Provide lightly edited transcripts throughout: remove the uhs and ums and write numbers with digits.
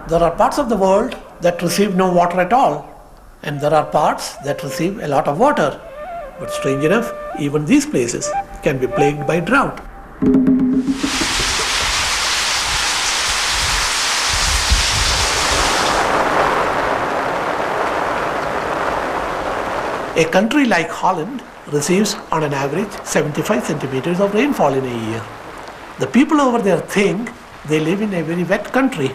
There are parts of the world that receive no water at all, and there are parts that receive a lot of water. But strange enough, even these places can be plagued by drought. A country like Holland receives on an average 75 centimeters of rainfall in a year. The people over there think they live in a very wet country,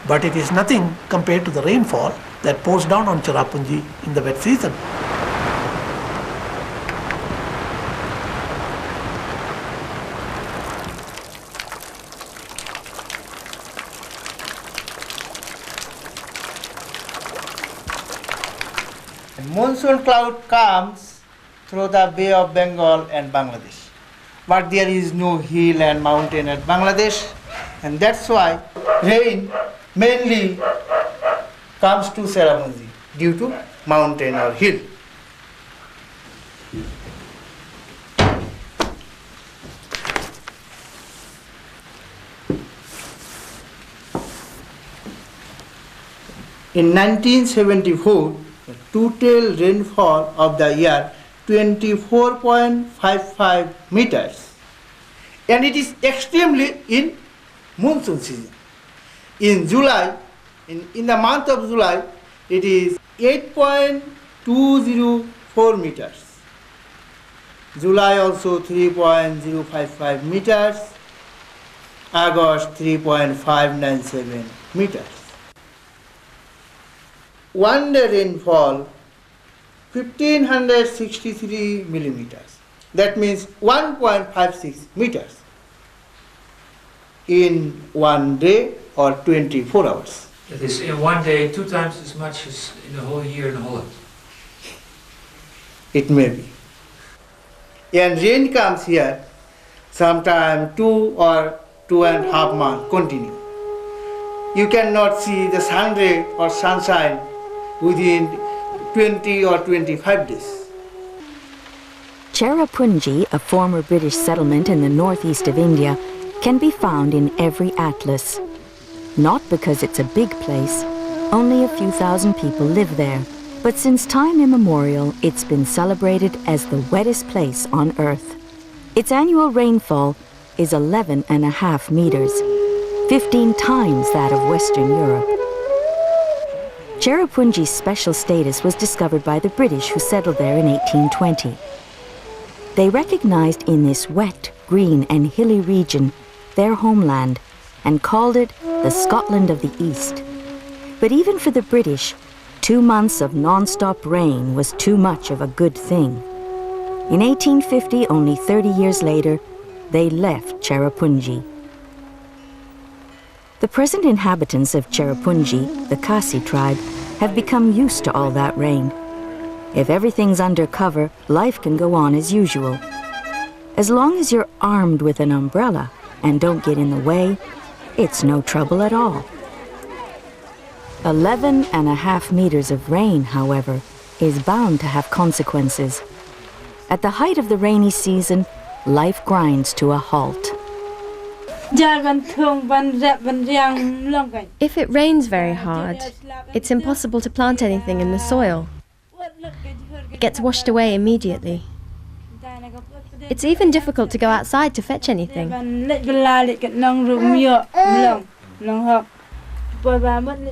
but it is nothing compared to the rainfall that pours down on Cherapunjee in the wet season. Monsoon cloud comes through the Bay of Bengal and Bangladesh. But there is no hill and mountain at Bangladesh, and that's why rain mainly comes to Cherapunjee due to mountain or hill. In 1974, the total rainfall of the year 24.55 meters, and it is extremely in monsoon season. In July, in the month of July, it is 8.204 meters. July also 3.055 meters. August 3.597 meters. One day rainfall 1563 millimeters. That means 1.56 meters in one day or 24 hours. That is in one day 2 times as much as in the whole year in Holland. It may be. And rain comes here sometime 2 or 2.5 months continue. You cannot see the sun ray or sunshine within 20 or 25 days. Cherapunjee, a former British settlement in the northeast of India, can be found in every atlas. Not because it's a big place, only a few thousand people live there, but since time immemorial, it's been celebrated as the wettest place on Earth. Its annual rainfall is 11.5 meters, 15 times that of Western Europe. Cherapunjee's special status was discovered by the British who settled there in 1820. They recognized in this wet, green and hilly region their homeland and called it the Scotland of the East. But even for the British, 2 months of non-stop rain was too much of a good thing. In 1850, only 30 years later, they left Cherapunjee. The present inhabitants of Cherapunjee, the Khasi tribe, have become used to all that rain. If everything's under cover, life can go on as usual. As long as you're armed with an umbrella and don't get in the way, it's no trouble at all. 11.5 meters of rain, however, is bound to have consequences. At the height of the rainy season, life grinds to a halt. If it rains very hard, it's impossible to plant anything in the soil. It gets washed away immediately. It's even difficult to go outside to fetch anything.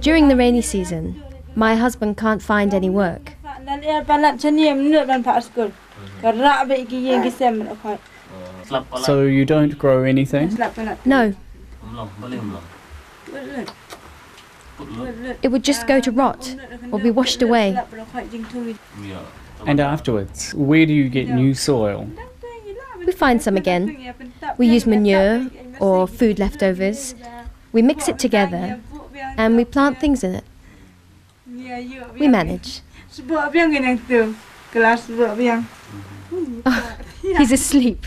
During the rainy season, my husband can't find any work. So you don't grow anything? No. It would just go to rot or be washed away. And afterwards, where do you get new soil? We find some again. We use manure or food leftovers. We mix it together and we plant things in it. We manage. Oh, he's asleep.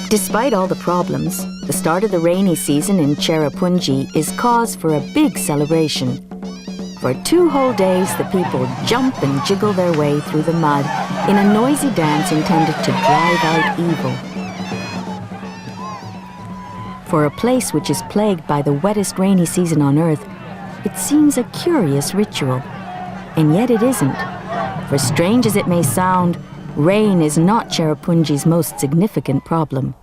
Despite all the problems, the start of the rainy season in Cherapunjee is cause for a big celebration. For 2 whole days, the people jump and jiggle their way through the mud in a noisy dance intended to drive out evil. For a place which is plagued by the wettest rainy season on Earth, it seems a curious ritual. And yet it isn't. For strange as it may sound, rain is not Cherapunjee's most significant problem.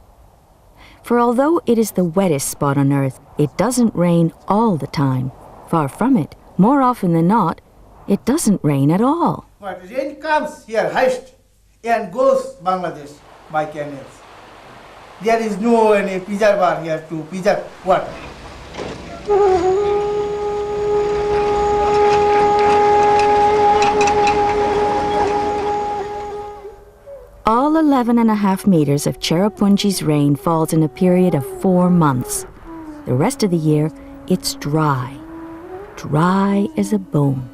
For although it is the wettest spot on Earth, it doesn't rain all the time. Far from it. More often than not, it doesn't rain at all. But rain comes here highest and goes Bangladesh by canals. There is no any preservoir here to preserve water. All 11.5 meters of Cherapunjee's rain falls in a period of 4 months. The rest of the year, it's dry. Dry as a bone.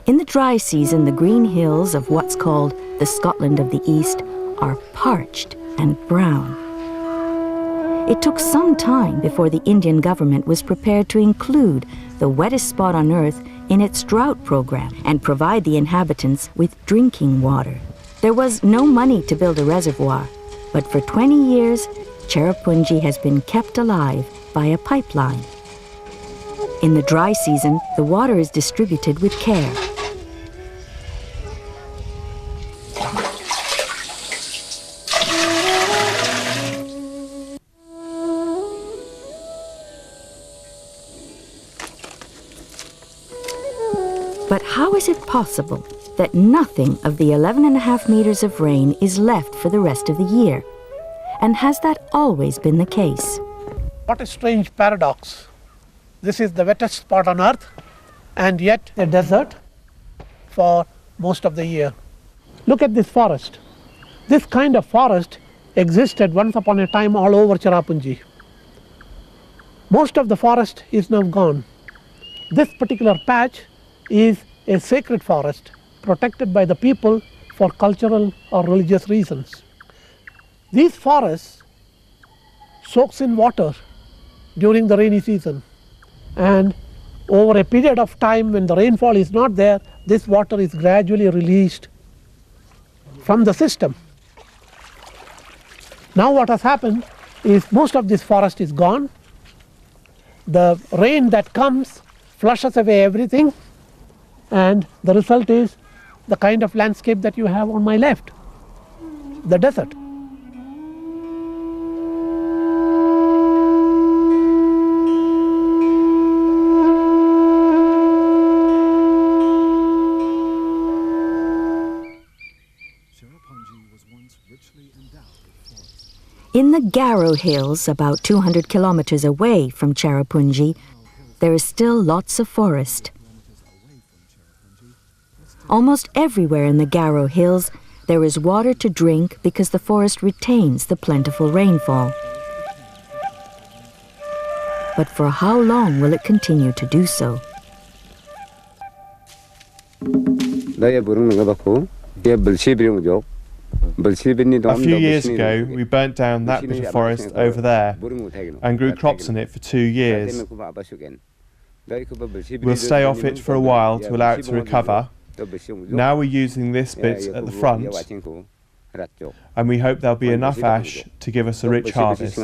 In the dry season, the green hills of what's called the Scotland of the East are parched and brown. It took some time before the Indian government was prepared to include the wettest spot on Earth in its drought program and provide the inhabitants with drinking water. There was no money to build a reservoir, but for 20 years, Cherapunjee has been kept alive by a pipeline. In the dry season, the water is distributed with care. But how is it possible that nothing of the 11.5 meters of rain is left for the rest of the year? And has that always been the case? What a strange paradox. This is the wettest spot on Earth, and yet a desert for most of the year. Look at this forest. This kind of forest existed once upon a time all over Cherapunjee. Most of the forest is now gone. This particular patch is a sacred forest protected by the people for cultural or religious reasons. These forests soaks in water during the rainy season, and over a period of time when the rainfall is not there, this water is gradually released from the system. Now what has happened is most of this forest is gone. The rain that comes flushes away everything, and the result is the kind of landscape that you have on my left, the desert. In the Garo Hills, about 200 kilometers away from Cherapunjee, there is still lots of forest. Almost everywhere in the Garo Hills, there is water to drink because the forest retains the plentiful rainfall. But for how long will it continue to do so? A few years ago, we burnt down that bit of forest over there and grew crops on it for 2 years. We'll stay off it for a while to allow it to recover. Now we're using this bit at the front, and we hope there'll be enough ash to give us a rich harvest. In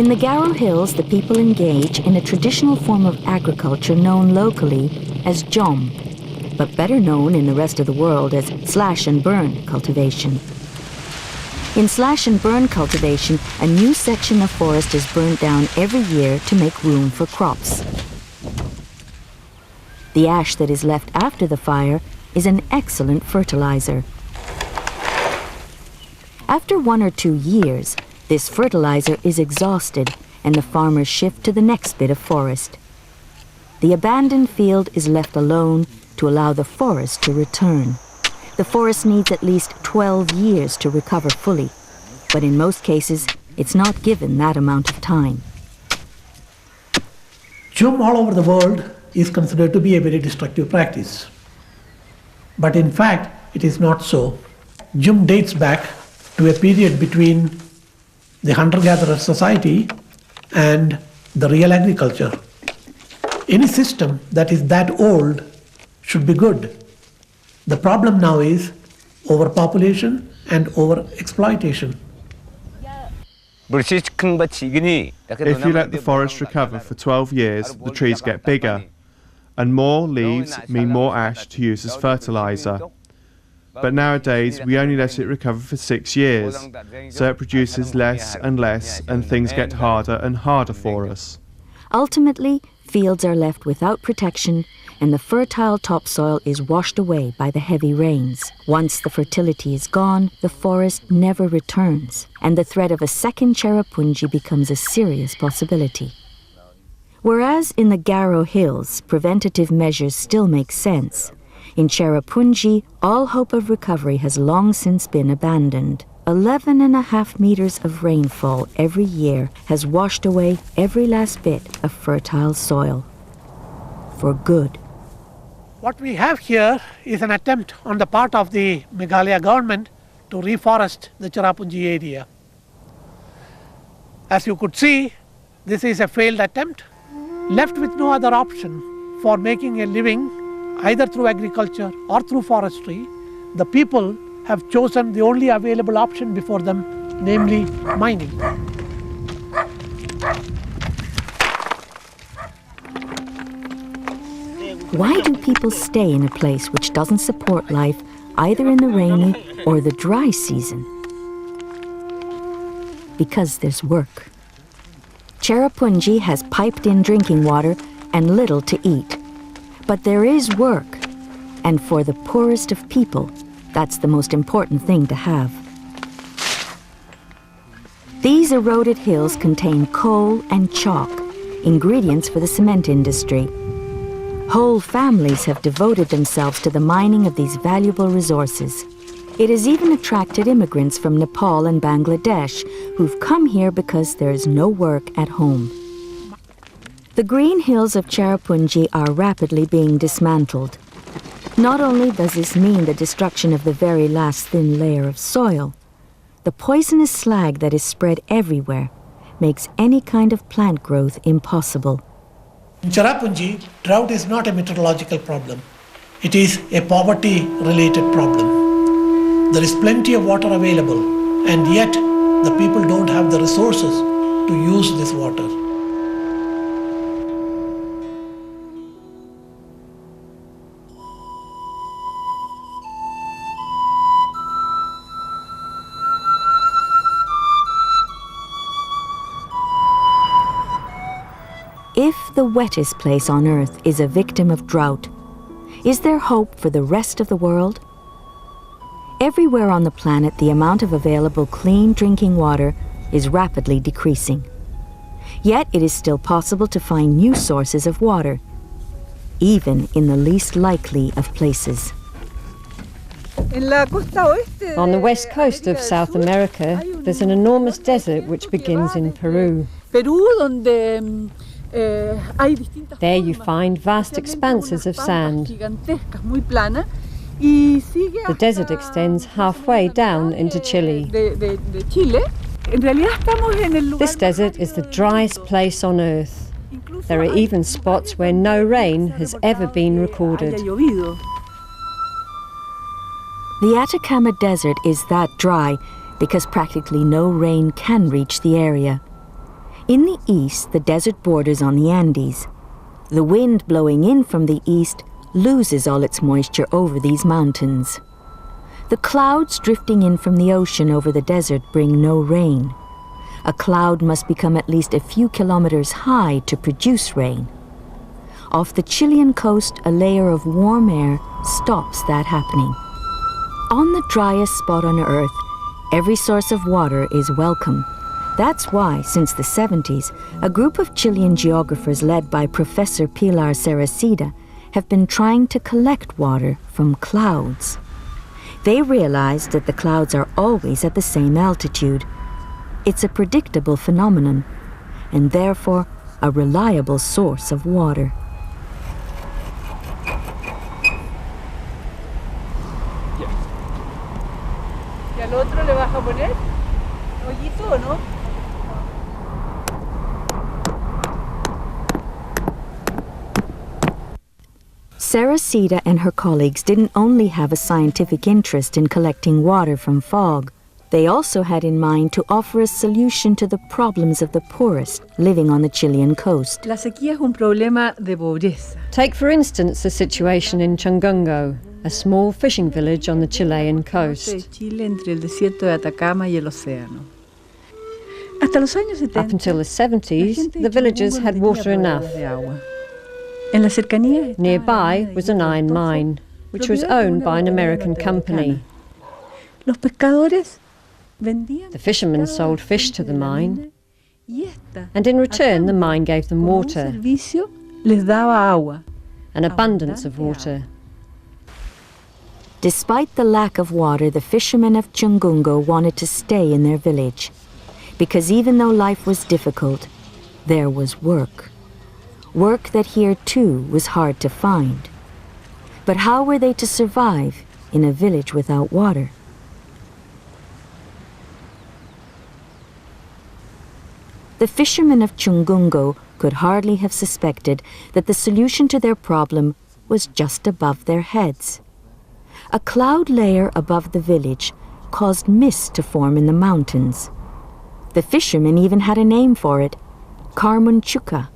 the Garo Hills, the people engage in a traditional form of agriculture known locally as jom, but better known in the rest of the world as slash-and-burn cultivation. In slash-and-burn cultivation, a new section of forest is burnt down every year to make room for crops. The ash that is left after the fire is an excellent fertilizer. After 1 or 2 years, this fertilizer is exhausted and the farmers shift to the next bit of forest. The abandoned field is left alone to allow the forest to return. The forest needs at least 12 years to recover fully, but in most cases, it's not given that amount of time. Jom all over the world is considered to be a very destructive practice. But in fact, it is not so. Jom dates back to a period between the hunter-gatherer society and the real agriculture. Any system that is that old should be good. The problem now is overpopulation and overexploitation. If you let the forest recover for 12 years, the trees get bigger, and more leaves mean more ash to use as fertilizer. But nowadays, we only let it recover for 6 years, so it produces less and less, and things get harder and harder for us. Ultimately, fields are left without protection, and the fertile topsoil is washed away by the heavy rains. Once the fertility is gone, the forest never returns, and the threat of a second Cherapunjee becomes a serious possibility. Whereas in the Garo Hills, preventative measures still make sense, in Cherapunjee, all hope of recovery has long since been abandoned. 11.5 meters of rainfall every year has washed away every last bit of fertile soil. For good. What we have here is an attempt on the part of the Meghalaya government to reforest the Cherapunjee area. As you could see, this is a failed attempt. Left with no other option for making a living, either through agriculture or through forestry, the people have chosen the only available option before them, namely mining. Why do people stay in a place which doesn't support life either in the rainy or the dry season? Because there's work. Cherapunjee has piped-in drinking water and little to eat. But there is work, and for the poorest of people, that's the most important thing to have. These eroded hills contain coal and chalk, ingredients for the cement industry. Whole families have devoted themselves to the mining of these valuable resources. It has even attracted immigrants from Nepal and Bangladesh who've come here because there is no work at home. The green hills of Cherapunjee are rapidly being dismantled. Not only does this mean the destruction of the very last thin layer of soil, the poisonous slag that is spread everywhere makes any kind of plant growth impossible. In Cherapunjee, drought is not a meteorological problem. It is a poverty-related problem. There is plenty of water available, and yet the people don't have the resources to use this water. If the wettest place on Earth is a victim of drought, is there hope for the rest of the world? Everywhere on the planet, the amount of available clean drinking water is rapidly decreasing. Yet it is still possible to find new sources of water, even in the least likely of places. On the west coast of South America, there's an enormous desert which begins in Peru. There you find vast expanses of sand. The desert extends halfway down into Chile. This desert is the driest place on Earth. There are even spots where no rain has ever been recorded. The Atacama Desert is that dry because practically no rain can reach the area. In the east, the desert borders on the Andes. The wind blowing in from the east loses all its moisture over these mountains. The clouds drifting in from the ocean over the desert bring no rain. A cloud must become at least a few kilometers high to produce rain. Off the Chilean coast, a layer of warm air stops that happening. On the driest spot on Earth, every source of water is welcome. That's why, since the 70s, a group of Chilean geographers led by Professor Pilar Ceracida have been trying to collect water from clouds. They realized that the clouds are always at the same altitude. It's a predictable phenomenon, and therefore a reliable source of water. ¿Y al otro le vas a poner hoyito o no? Saracita and her colleagues didn't only have a scientific interest in collecting water from fog, they also had in mind to offer a solution to the problems of the poorest living on the Chilean coast. La sequía es un problema de pobreza. Take, for instance, the situation in Chungungo, a small fishing village on the Chilean coast. Chile entre el desierto de Atacama y el océano. Hasta los años 70, Up until the 70s, the villagers had water enough. En la cercanía Nearby was an iron mine, which was owned by an American company. Los pescadores The fishermen sold fish to the mine, and in return the mine gave them water, les daba agua. an abundance of water. Despite the lack of water, the fishermen of Chungungo wanted to stay in their village, because even though life was difficult, there was work. Work that here too was hard to find. But how were they to survive in a village without water? The fishermen of Chungungo could hardly have suspected that the solution to their problem was just above their heads. A cloud layer above the village caused mist to form in the mountains. The fishermen even had a name for it, Cherapunjee.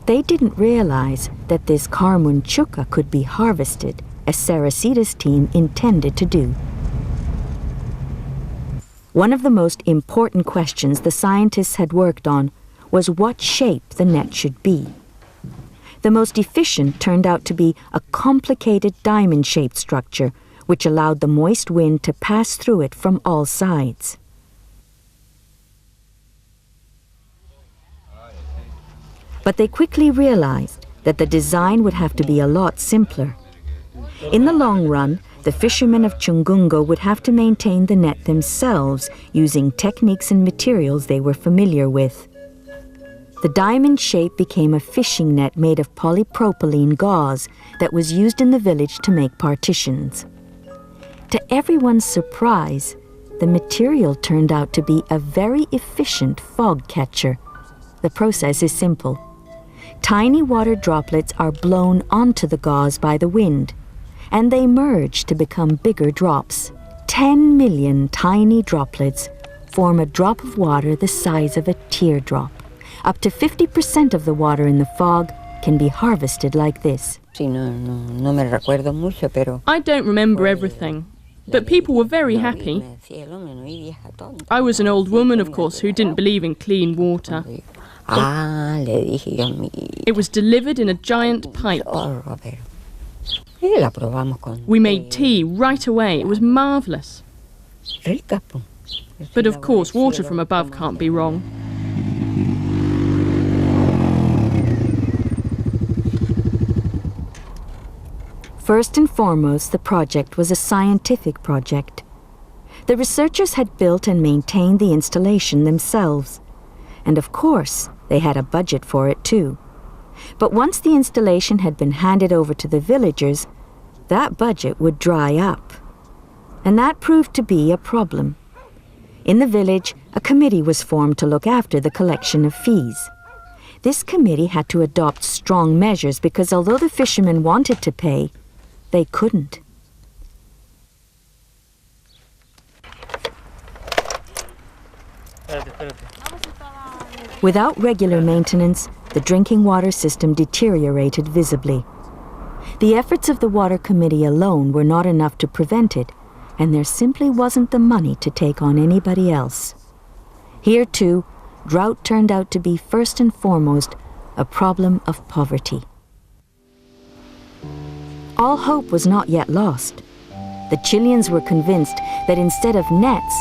They didn't realize that this Cherapunjee could be harvested, as Saracita's team intended to do. One of the most important questions the scientists had worked on was what shape the net should be. The most efficient turned out to be a complicated diamond-shaped structure, which allowed the moist wind to pass through it from all sides. But they quickly realized that the design would have to be a lot simpler. In the long run, the fishermen of Chungungo would have to maintain the net themselves using techniques and materials they were familiar with. The diamond shape became a fishing net made of polypropylene gauze that was used in the village to make partitions. To everyone's surprise, the material turned out to be a very efficient fog catcher. The process is simple. Tiny water droplets are blown onto the gauze by the wind, and they merge to become bigger drops. 10 million tiny droplets form a drop of water the size of a teardrop. Up to 50% of the water in the fog can be harvested like this. I don't remember everything, but people were very happy. I was an old woman, of course, who didn't believe in clean water. It was delivered in a giant pipe. We made tea right away. It was marvellous. But of course, water from above can't be wrong. First and foremost, the project was a scientific project. The researchers had built and maintained the installation themselves. And of course, they had a budget for it too. But once the installation had been handed over to the villagers, that budget would dry up. And that proved to be a problem. In the village, a committee was formed to look after the collection of fees. This committee had to adopt strong measures because although the fishermen wanted to pay, they couldn't. Without regular maintenance, the drinking water system deteriorated visibly. The efforts of the Water Committee alone were not enough to prevent it, and there simply wasn't the money to take on anybody else. Here, too, drought turned out to be first and foremost a problem of poverty. All hope was not yet lost. The Chileans were convinced that instead of nets,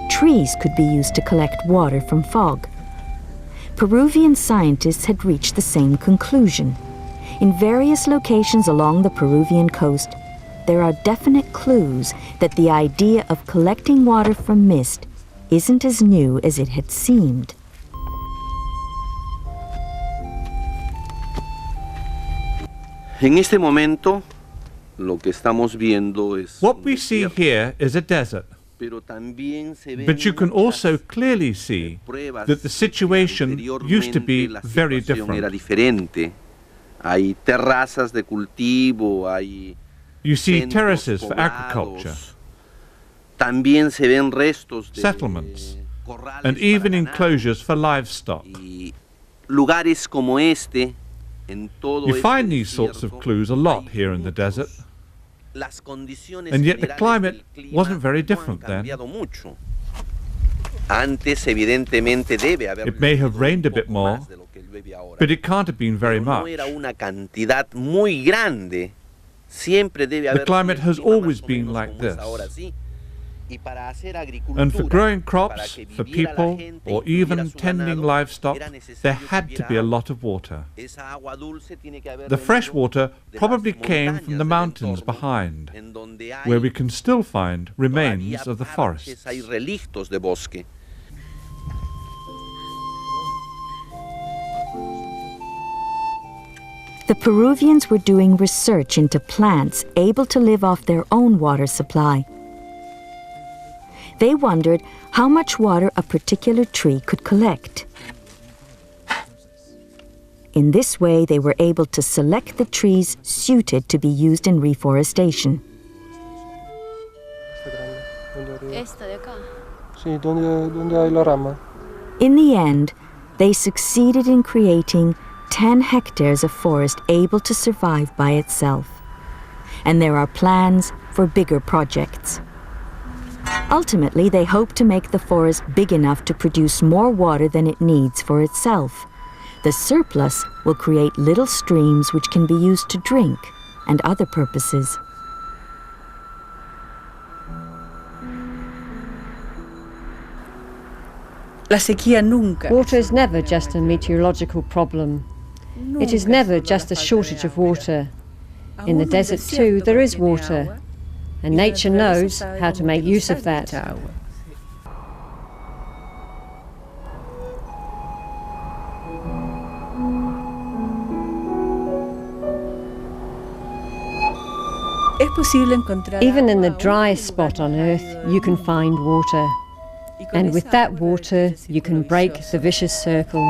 trees could be used to collect water from fog. Peruvian scientists had reached the same conclusion. In various locations along the Peruvian coast, there are definite clues that the idea of collecting water from mist isn't as new as it had seemed. En este momento, lo que estamos viendo es what we see here is a desert. But you can also clearly see that the situation used to be very different. Hay terrazas de cultivo, hay You see centros terraces for poblados. agriculture, También se ven restos de settlements, corrales and even para ganado. enclosures for livestock. Y lugares como este, en todo You este find these sorts of desierto, clues a lot here in the desert, las condiciones and yet the generales climate del clima wasn't very no han different then. cambiado mucho. Antes, evidentemente, debe haber It may have llovido rained a un bit poco more, más de lo que llueve ahora. but it can't have been very Pero no much. era una cantidad muy grande. Siempre debe The haber climate sido el has clima always más o been menos like como es this. ahora, sí. Y para hacer And for agricultura, growing para crops, que for viviera la people, gente, or incluyera even su tending ganado, livestock, era there necesario had que to hubiera be a agua. lot of water. Esa agua dulce tiene que haber The fresh venido water de probably las came from the montañas del mountains entorno, behind, en donde hay where we can still find remains todavía of the parches, forests. hay relictos de bosque. The Peruvians were doing research into plants able to live off their own water supply. They wondered how much water a particular tree could collect. In this way, they were able to select the trees suited to be used in reforestation. In the end, they succeeded in creating 10 hectares of forest able to survive by itself. And there are plans for bigger projects. Ultimately, they hope to make the forest big enough to produce more water than it needs for itself. The surplus will create little streams which can be used to drink and other purposes. Water is never just a meteorological problem. It is never just a shortage of water. In the desert too, there is water, and nature knows how to make use of that. Even in the driest spot on Earth, you can find water. And with that water, you can break the vicious circle.